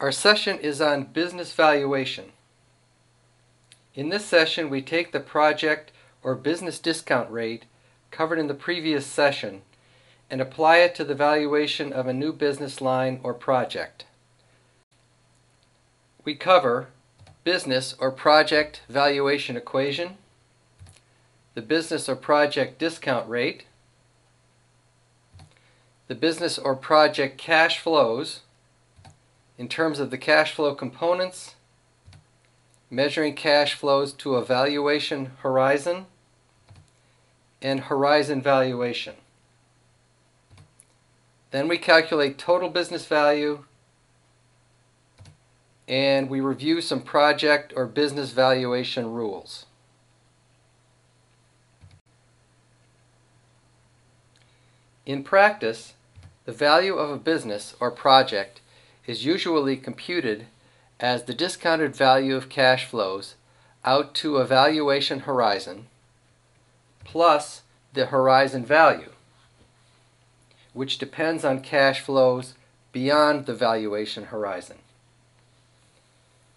Our session is on business valuation. In this session, we take the project or business discount rate covered in the previous session and apply it to the valuation of a new business line or project. We cover business or project valuation equation, the business or project discount rate, the business or project cash flows in terms of the cash flow components, measuring cash flows to a valuation horizon, and horizon valuation. Then we calculate total business value, and we review some project or business valuation rules. In practice, the value of a business or project is usually computed as the discounted value of cash flows out to a valuation horizon plus the horizon value, which depends on cash flows beyond the valuation horizon.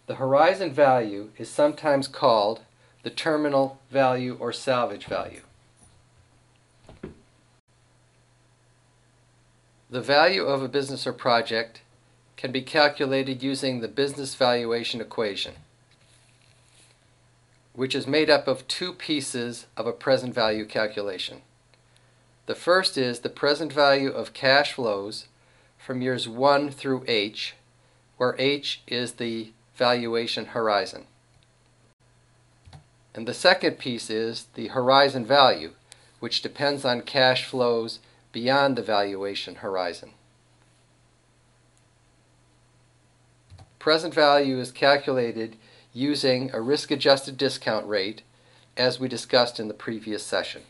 The horizon value is sometimes called the terminal value or salvage value. The value of a business or project can be calculated using the business valuation equation, which is made up of two pieces of a present value calculation. The first is the present value of cash flows from years 1 through H, where H is the valuation horizon. And the second piece is the horizon value, which depends on cash flows beyond the valuation horizon. Present value is calculated using a risk-adjusted discount rate, as we discussed in the previous session.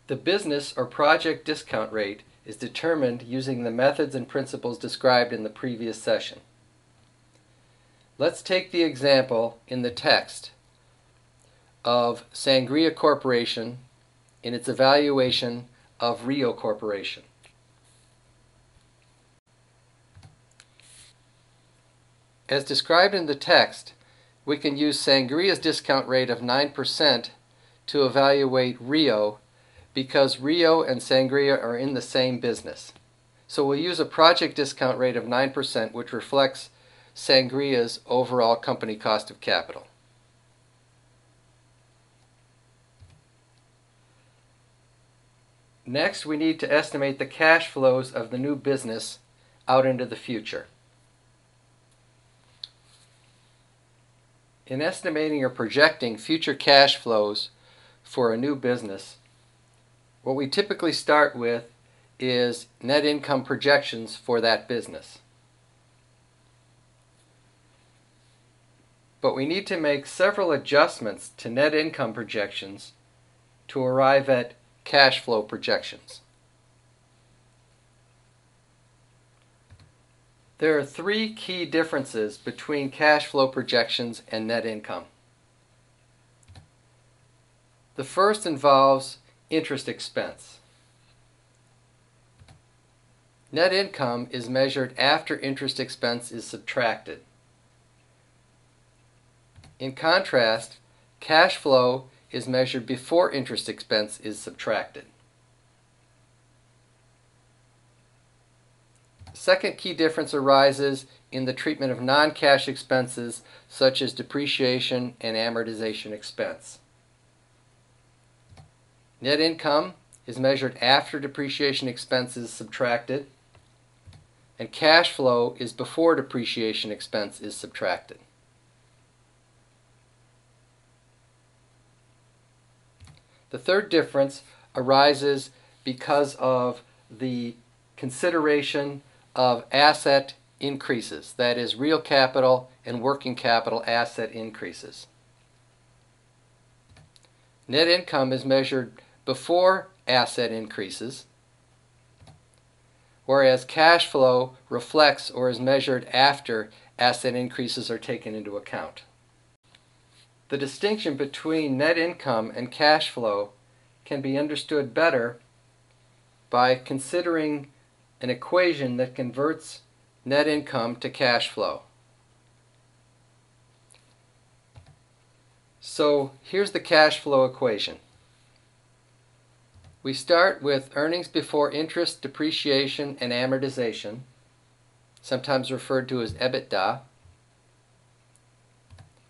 The business or project discount rate is determined using the methods and principles described in the previous session. Let's take the example in the text of Sangria Corporation in its evaluation of Rio Corporation. As described in the text, we can use Sangria's discount rate of 9% to evaluate Rio because Rio and Sangria are in the same business. So we'll use a project discount rate of 9%, which reflects Sangria's overall company cost of capital. Next, we need to estimate the cash flows of the new business out into the future. In estimating or projecting future cash flows for a new business, what we typically start with is net income projections for that business. But we need to make several adjustments to net income projections to arrive at cash flow projections. There are three key differences between cash flow projections and net income. The first involves interest expense. Net income is measured after interest expense is subtracted. In contrast, cash flow is measured before interest expense is subtracted. The second key difference arises in the treatment of non-cash expenses such as depreciation and amortization expense. Net income is measured after depreciation expense is subtracted, and cash flow is before depreciation expense is subtracted. The third difference arises because of the consideration of asset increases, that is, real capital and working capital asset increases. Net income is measured before asset increases, whereas cash flow reflects or is measured after asset increases are taken into account. The distinction between net income and cash flow can be understood better by considering an equation that converts net income to cash flow. So here's the cash flow equation. We start with earnings before interest, depreciation, and amortization, sometimes referred to as EBITDA.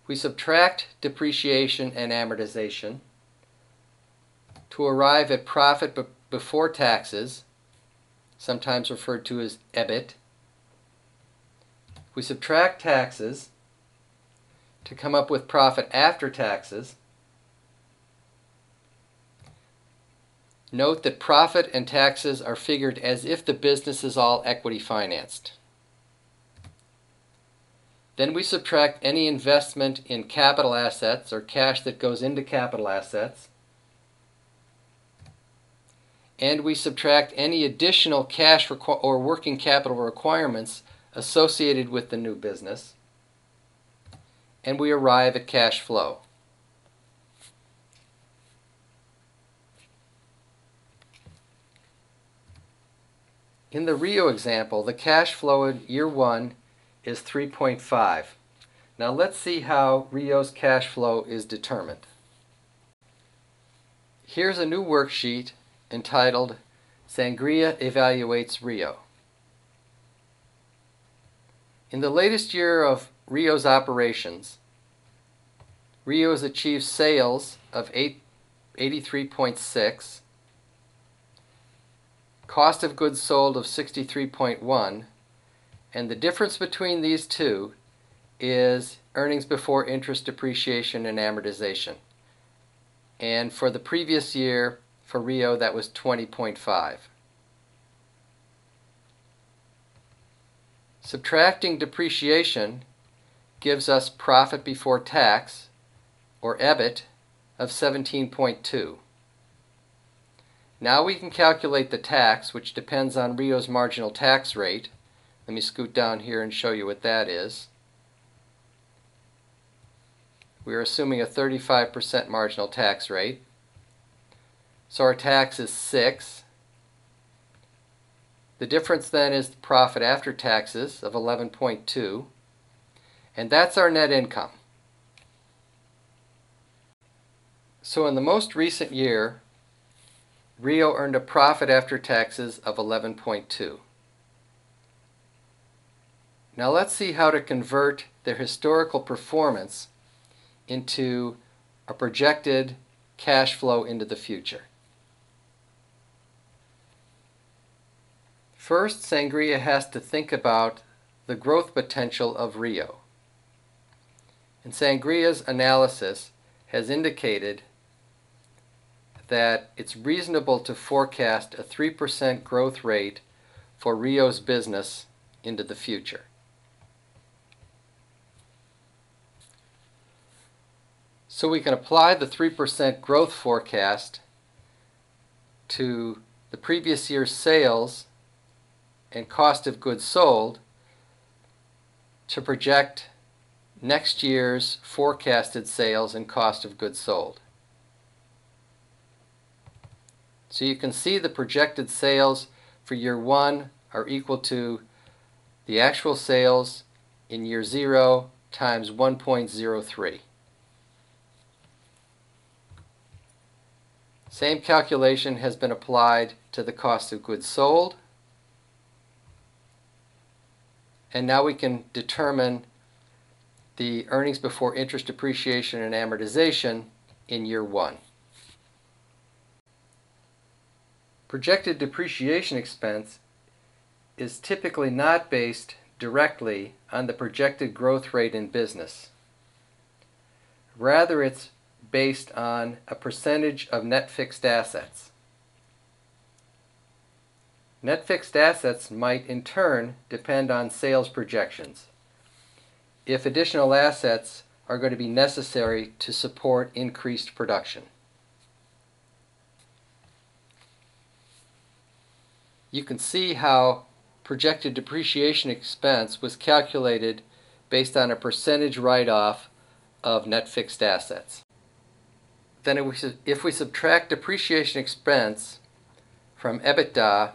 We subtract depreciation and amortization to arrive at profit before taxes, sometimes referred to as EBIT. We subtract taxes to come up with profit after taxes. Note that profit and taxes are figured as if the business is all equity financed. Then we subtract any investment in capital assets or cash that goes into capital assets. And we subtract any additional cash or working capital requirements associated with the new business. And we arrive at cash flow. In the Rio example, the cash flow in year 1 is 3.5. Now let's see how Rio's cash flow is determined. Here's a new worksheet entitled Sangria Evaluates Rio. In the latest year of Rio's operations, Rio has achieved sales of 83.6, cost of goods sold of 63.1, and the difference between these two is earnings before interest, depreciation, and amortization. And for the previous year, for Rio, that was 20.5. Subtracting depreciation gives us profit before tax, or EBIT, of 17.2. Now we can calculate the tax, which depends on Rio's marginal tax rate. Let me scoot down here and show you what that is. We are assuming a 35% marginal tax rate. So our tax is 6. The difference then is the profit after taxes of 11.2. And that's our net income. So in the most recent year, Rio earned a profit after taxes of 11.2. Now let's see how to convert their historical performance into a projected cash flow into the future. First, Sangria has to think about the growth potential of Rio. And Sangria's analysis has indicated that it's reasonable to forecast a 3% growth rate for Rio's business into the future. So we can apply the 3% growth forecast to the previous year's sales and cost of goods sold to project next year's forecasted sales and cost of goods sold. So you can see the projected sales for year 1 are equal to the actual sales in year 0 times 1.03. Same calculation has been applied to the cost of goods sold. And now we can determine the earnings before interest, depreciation, and amortization in year 1. Projected depreciation expense is typically not based directly on the projected growth rate in business. Rather, it's based on a percentage of net fixed assets. Net fixed assets might in turn depend on sales projections, if additional assets are going to be necessary to support increased production. You can see how projected depreciation expense was calculated based on a percentage write-off of net fixed assets. Then if we subtract depreciation expense From EBITDA,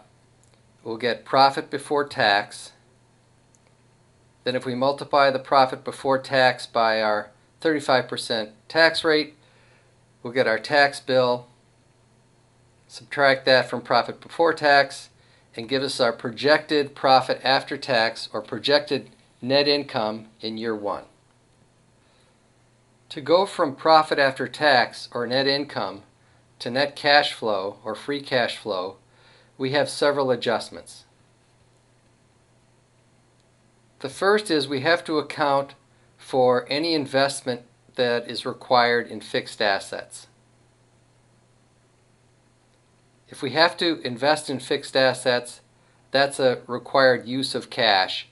we'll get profit before tax. Then if we multiply the profit before tax by our 35% tax rate, we'll get our tax bill, subtract that from profit before tax, and give us our projected profit after tax, or projected net income in year one. To go from profit after tax, or net income, to net cash flow, or free cash flow, we have several adjustments. The first is we have to account for any investment that is required in fixed assets. If we have to invest in fixed assets, that's a required use of cash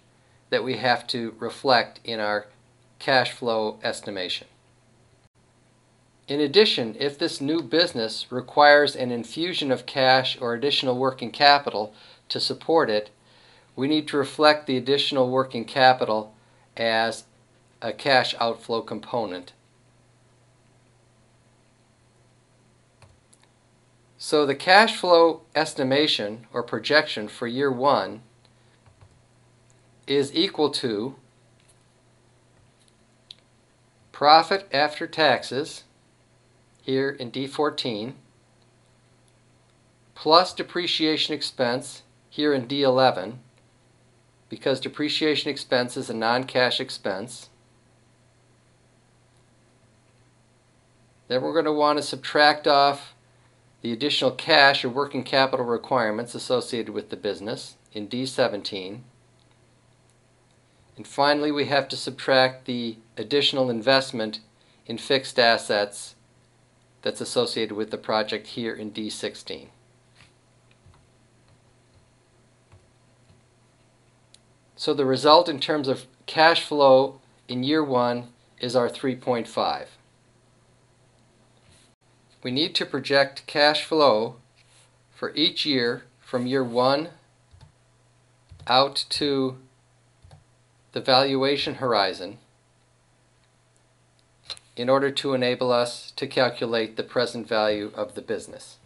that we have to reflect in our cash flow estimation. In addition, if this new business requires an infusion of cash or additional working capital to support it, we need to reflect the additional working capital as a cash outflow component. So the cash flow estimation or projection for year one is equal to profit after taxes, here in D14, plus depreciation expense, here in D11, because depreciation expense is a non-cash expense. Then we're going to want to subtract off the additional cash or working capital requirements associated with the business in D17. And finally, we have to subtract the additional investment in fixed assets that's associated with the project here in D16. So the result in terms of cash flow in year one is our 3.5. We need to project cash flow for each year from year one out to the valuation horizon in order to enable us to calculate the present value of the business.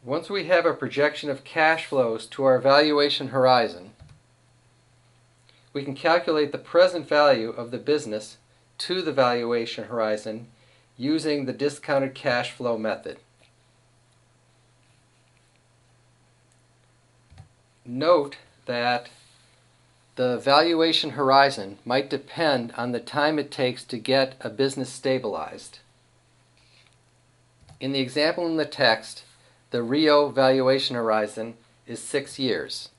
Once we have a projection of cash flows to our valuation horizon, we can calculate the present value of the business to the valuation horizon using the discounted cash flow method. Note that the valuation horizon might depend on the time it takes to get a business stabilized. In the example in the text, the Rio valuation horizon is 6 years.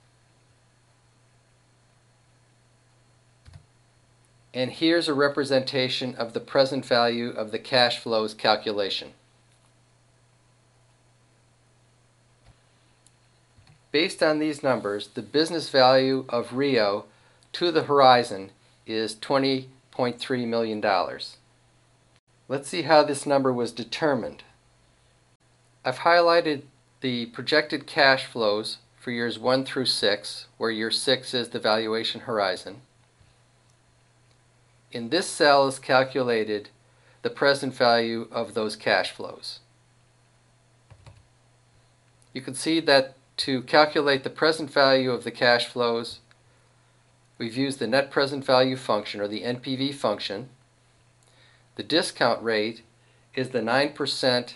And here's a representation of the present value of the cash flows calculation. Based on these numbers, the business value of Rio to the horizon is $20.3 million. Let's see how this number was determined. I've highlighted the projected cash flows for years 1 through 6, where year 6 is the valuation horizon. In this cell is calculated the present value of those cash flows. You can see that to calculate the present value of the cash flows, we've used the net present value function, or the NPV function. The discount rate is the 9%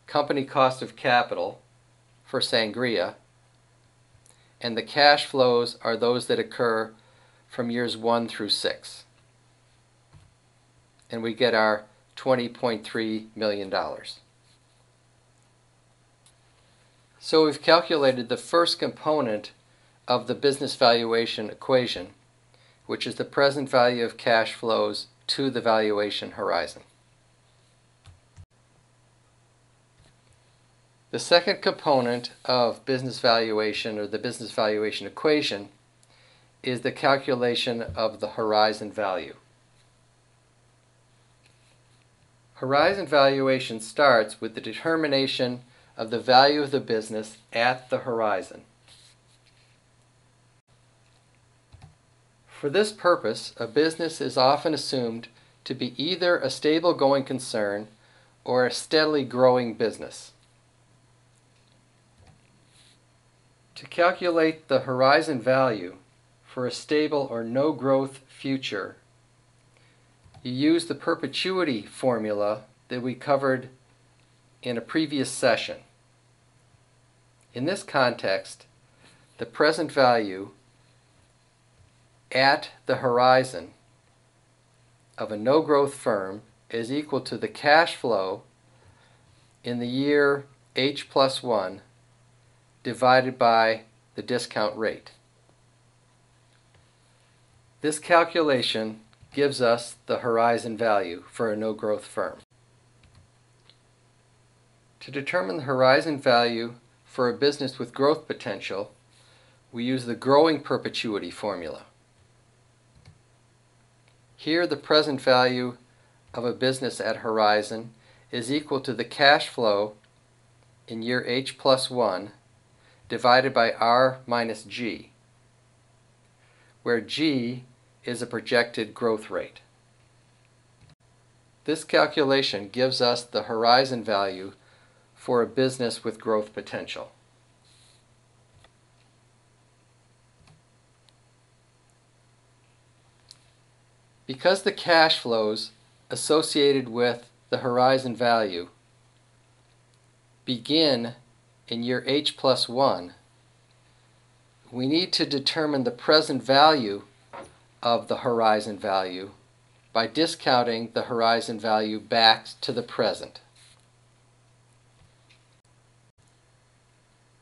company cost of capital for Sangria, and the cash flows are those that occur from years 1 through 6. And we get our $20.3 million. So we've calculated the first component of the business valuation equation, which is the present value of cash flows to the valuation horizon. The second component of business valuation, or the business valuation equation, is the calculation of the horizon value. Horizon valuation starts with the determination of the value of the business at the horizon. For this purpose, a business is often assumed to be either a stable going concern or a steadily growing business. To calculate the horizon value for a stable or no growth future, you use the perpetuity formula that we covered in a previous session. In this context, the present value at the horizon of a no-growth firm is equal to the cash flow in the year H plus 1 divided by the discount rate. This calculation gives us the horizon value for a no-growth firm. To determine the horizon value for a business with growth potential, we use the growing perpetuity formula. Here, the present value of a business at horizon is equal to the cash flow in year H plus 1 divided by R minus G, where G is a projected growth rate. This calculation gives us the horizon value for a business with growth potential. Because the cash flows associated with the horizon value begin in year H plus 1, we need to determine the present value of the horizon value by discounting the horizon value back to the present.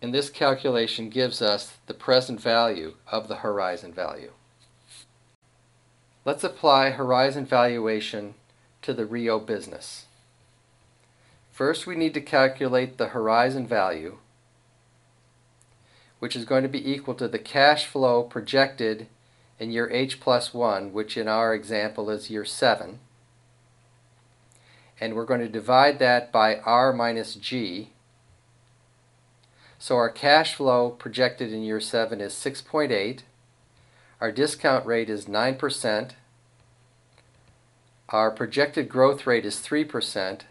And this calculation gives us the present value of the horizon value. Let's apply horizon valuation to the Rio business. First, we need to calculate the horizon value, which is going to be equal to the cash flow projected in year H plus 1, which in our example is year 7. And we're going to divide that by R minus G. So our cash flow projected in year 7 is 6.8. Our discount rate is 9%. Our projected growth rate is 3%.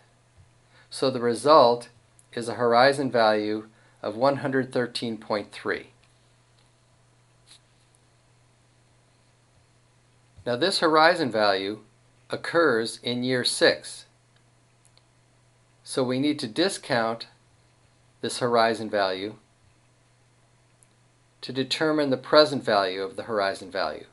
So the result is a horizon value of 113.3. Now this horizon value occurs in year 6. So we need to discount this horizon value to determine the present value of the horizon value.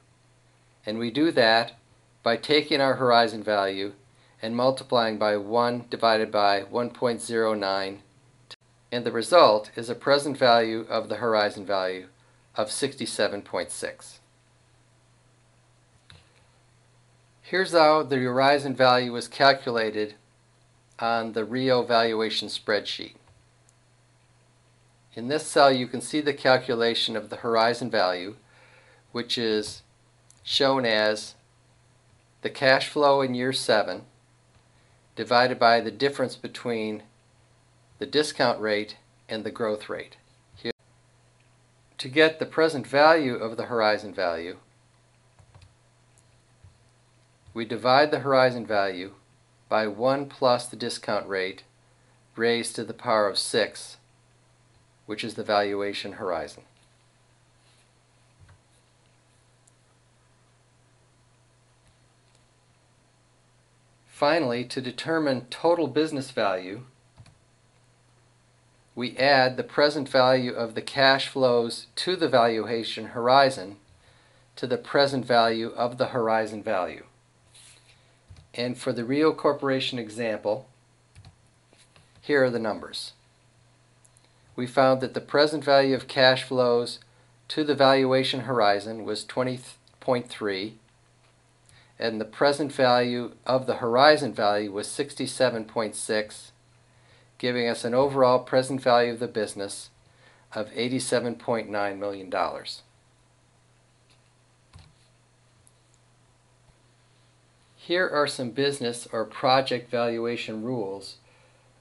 And we do that by taking our horizon value and multiplying by 1 divided by 1.09, and the result is a present value of the horizon value of 67.6. Here's how the horizon value is calculated on the Rio valuation spreadsheet. In this cell you can see the calculation of the horizon value, which is shown as the cash flow in year 7 divided by the difference between the discount rate and the growth rate. Here, to get the present value of the horizon value, we divide the horizon value by 1 plus the discount rate raised to the power of 6, which is the valuation horizon. Finally, to determine total business value, we add the present value of the cash flows to the valuation horizon to the present value of the horizon value. And for the Rio Corporation example, here are the numbers. We found that the present value of cash flows to the valuation horizon was 20.3, and the present value of the horizon value was 67.6, giving us an overall present value of the business of $87.9 million. Here are some business or project valuation rules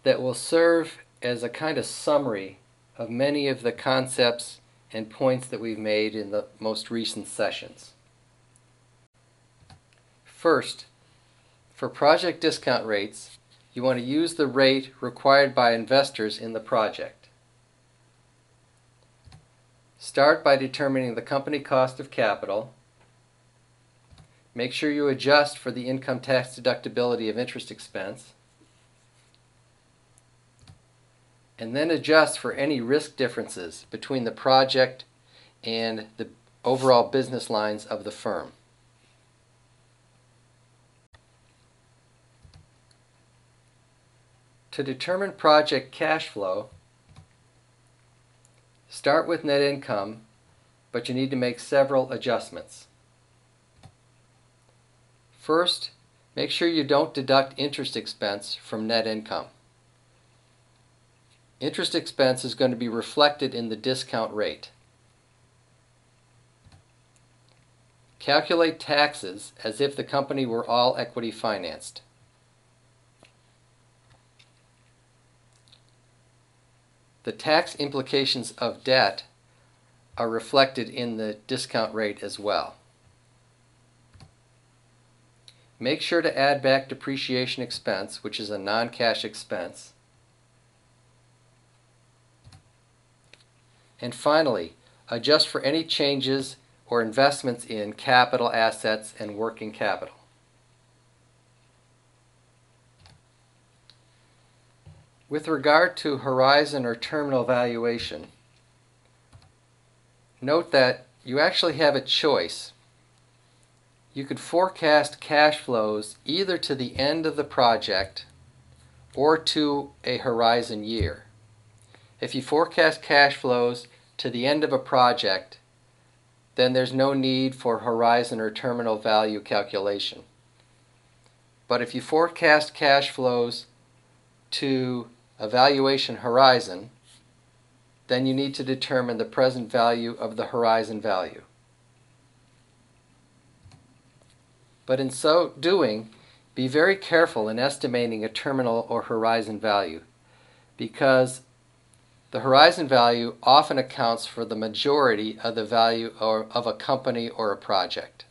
that will serve as a kind of summary of many of the concepts and points that we've made in the most recent sessions. First, for project discount rates, you want to use the rate required by investors in the project. Start by determining the company cost of capital. Make sure you adjust for the income tax deductibility of interest expense, and then adjust for any risk differences between the project and the overall business lines of the firm. To determine project cash flow, start with net income, but you need to make several adjustments. First, make sure you don't deduct interest expense from net income. Interest expense is going to be reflected in the discount rate. Calculate taxes as if the company were all equity financed. The tax implications of debt are reflected in the discount rate as well. Make sure to add back depreciation expense, which is a non-cash expense. And finally, adjust for any changes or investments in capital assets and working capital. With regard to horizon or terminal valuation, note that you actually have a choice. You could forecast cash flows either to the end of the project or to a horizon year. If you forecast cash flows to the end of a project, then there's no need for horizon or terminal value calculation. But if you forecast cash flows to a valuation horizon, then you need to determine the present value of the horizon value. But in so doing, be very careful in estimating a terminal or horizon value, because the horizon value often accounts for the majority of the value of a company or a project.